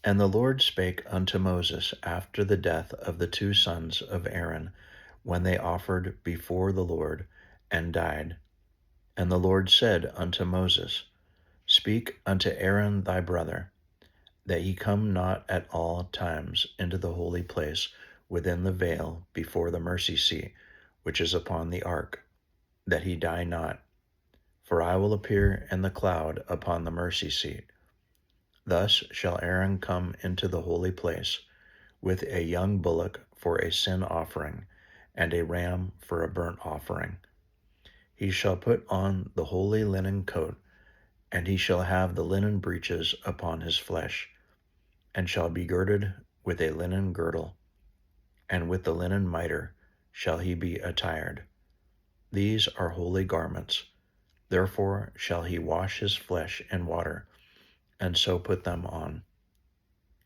And the Lord spake unto Moses after the death of the two sons of Aaron, when they offered before the Lord, and died. And the Lord said unto Moses, Speak unto Aaron thy brother, that he come not at all times into the holy place within the veil before the mercy seat, which is upon the ark, that he die not. For I will appear in the cloud upon the mercy seat. Thus shall Aaron come into the holy place, with a young bullock for a sin offering, and a ram for a burnt offering. He shall put on the holy linen coat, and he shall have the linen breeches upon his flesh, and shall be girded with a linen girdle, and with the linen mitre shall he be attired. These are holy garments. Therefore shall he wash his flesh in water, and so put them on.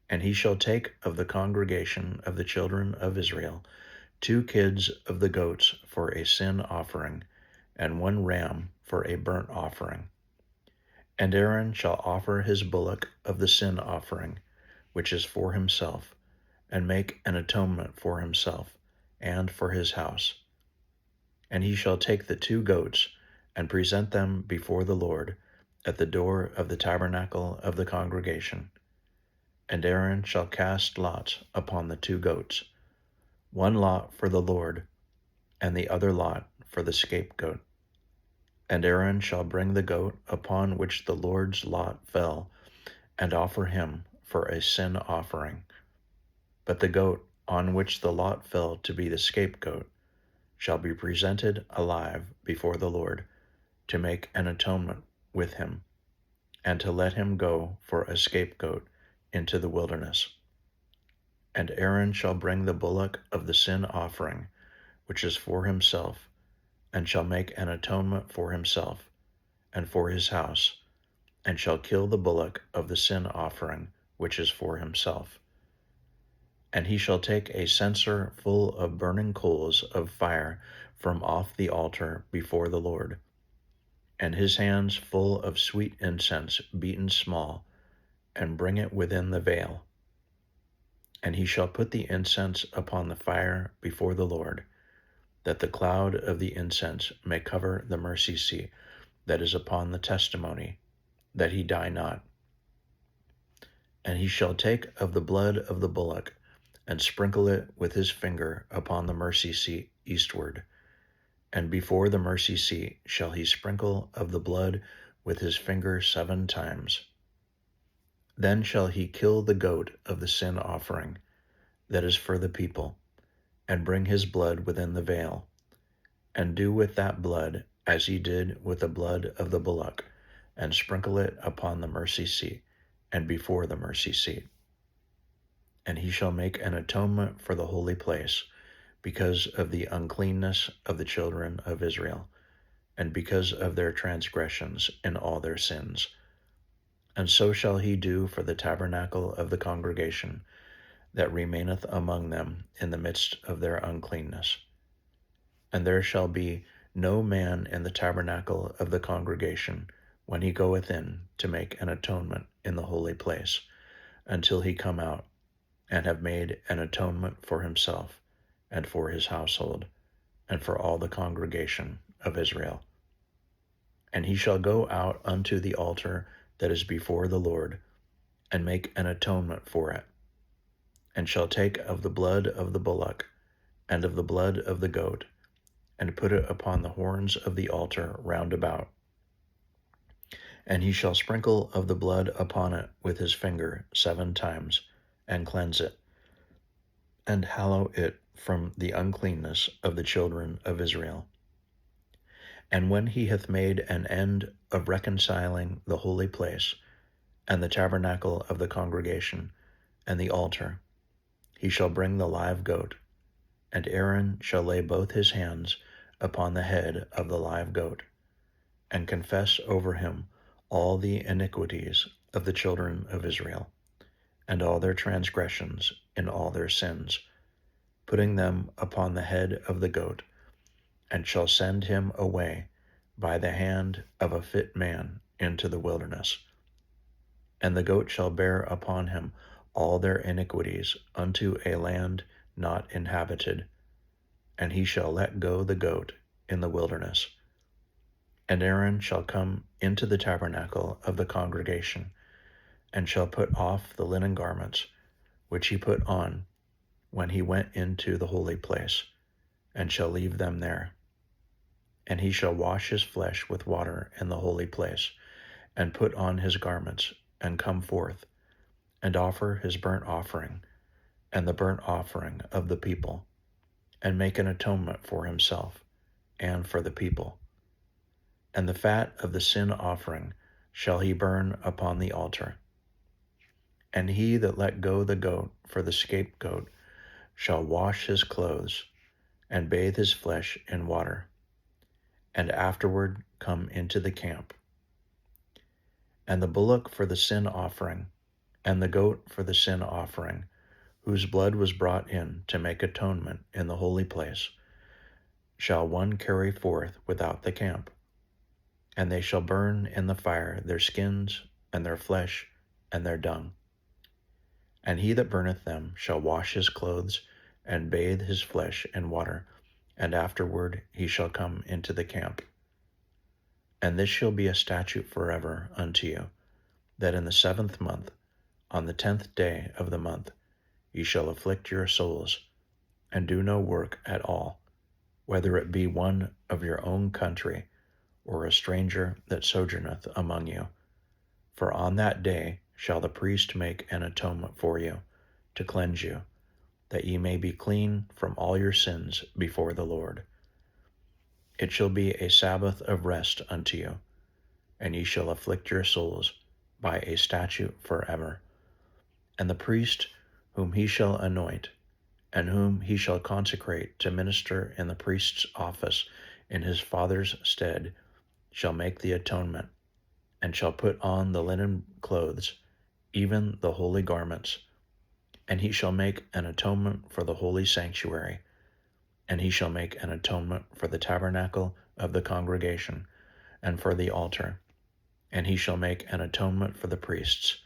And he shall take of the congregation of the children of Israel 2 kids of the goats for a sin offering, and 1 ram for a burnt offering. And Aaron shall offer his bullock of the sin offering, which is for himself, and make an atonement for himself, and for his house. And he shall take the 2 goats, and present them before the Lord, at the door of the tabernacle of the congregation. And Aaron shall cast lots upon the 2 goats, 1 lot for the Lord, and the other lot for the scapegoat. And Aaron shall bring the goat upon which the Lord's lot fell, and offer him for a sin offering. But the goat on which the lot fell to be the scapegoat shall be presented alive before the Lord, to make an atonement with him, and to let him go for a scapegoat into the wilderness. And Aaron shall bring the bullock of the sin offering, which is for himself, and shall make an atonement for himself, and for his house, and shall kill the bullock of the sin offering, which is for himself. And he shall take a censer full of burning coals of fire from off the altar before the Lord, and his hands full of sweet incense beaten small, and bring it within the veil. And he shall put the incense upon the fire before the Lord, that the cloud of the incense may cover the mercy seat that is upon the testimony, that he die not. And he shall take of the blood of the bullock, and sprinkle it with his finger upon the mercy seat eastward. And before the mercy seat shall he sprinkle of the blood with his finger 7 times. Then shall he kill the goat of the sin offering, that is for the people, and bring his blood within the veil, and do with that blood as he did with the blood of the bullock, and sprinkle it upon the mercy seat, and before the mercy seat. And he shall make an atonement for the holy place, because of the uncleanness of the children of Israel, and because of their transgressions in all their sins. And so shall he do for the tabernacle of the congregation, that remaineth among them in the midst of their uncleanness. And there shall be no man in the tabernacle of the congregation when he goeth in to make an atonement in the holy place, until he come out, and have made an atonement for himself, and for his household, and for all the congregation of Israel. And he shall go out unto the altar that is before the Lord, and make an atonement for it, and shall take of the blood of the bullock, and of the blood of the goat, and put it upon the horns of the altar round about. And he shall sprinkle of the blood upon it with his finger 7 times, and cleanse it, and hallow it from the uncleanness of the children of Israel. And when he hath made an end of reconciling the holy place, and the tabernacle of the congregation, and the altar, he shall bring the live goat, and Aaron shall lay both his hands upon the head of the live goat, and confess over him all the iniquities of the children of Israel, and all their transgressions in all their sins, putting them upon the head of the goat, and shall send him away by the hand of a fit man into the wilderness. And the goat shall bear upon him all their iniquities unto a land not inhabited, and he shall let go the goat in the wilderness. And Aaron shall come into the tabernacle of the congregation, and shall put off the linen garments which he put on when he went into the holy place, and shall leave them there. And he shall wash his flesh with water in the holy place, and put on his garments, and come forth, and offer his burnt offering, and the burnt offering of the people, and make an atonement for himself, and for the people. And the fat of the sin offering shall he burn upon the altar. And he that let go the goat for the scapegoat shall wash his clothes, and bathe his flesh in water, and afterward come into the camp. And the bullock for the sin offering, and the goat for the sin offering, whose blood was brought in to make atonement in the holy place, shall one carry forth without the camp. And they shall burn in the fire their skins, and their flesh, and their dung. And he that burneth them shall wash his clothes, and bathe his flesh in water, and afterward he shall come into the camp. And this shall be a statute forever unto you, that in the 7th month, on the 10th day of the month, ye shall afflict your souls, and do no work at all, whether it be one of your own country, or a stranger that sojourneth among you. For on that day shall the priest make an atonement for you, to cleanse you, that ye may be clean from all your sins before the Lord. It shall be a Sabbath of rest unto you, and ye shall afflict your souls by a statute forever. And the priest whom he shall anoint, and whom he shall consecrate to minister in the priest's office in his father's stead, shall make the atonement, and shall put on the linen clothes, even the holy garments. And he shall make an atonement for the holy sanctuary, and he shall make an atonement for the tabernacle of the congregation, and for the altar. And he shall make an atonement for the priests,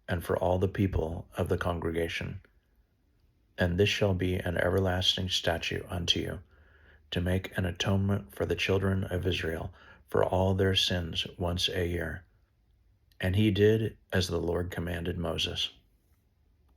and for all the people of the congregation. And this shall be an everlasting statute unto you, to make an atonement for the children of Israel for all their sins once a year. And he did as the Lord commanded Moses.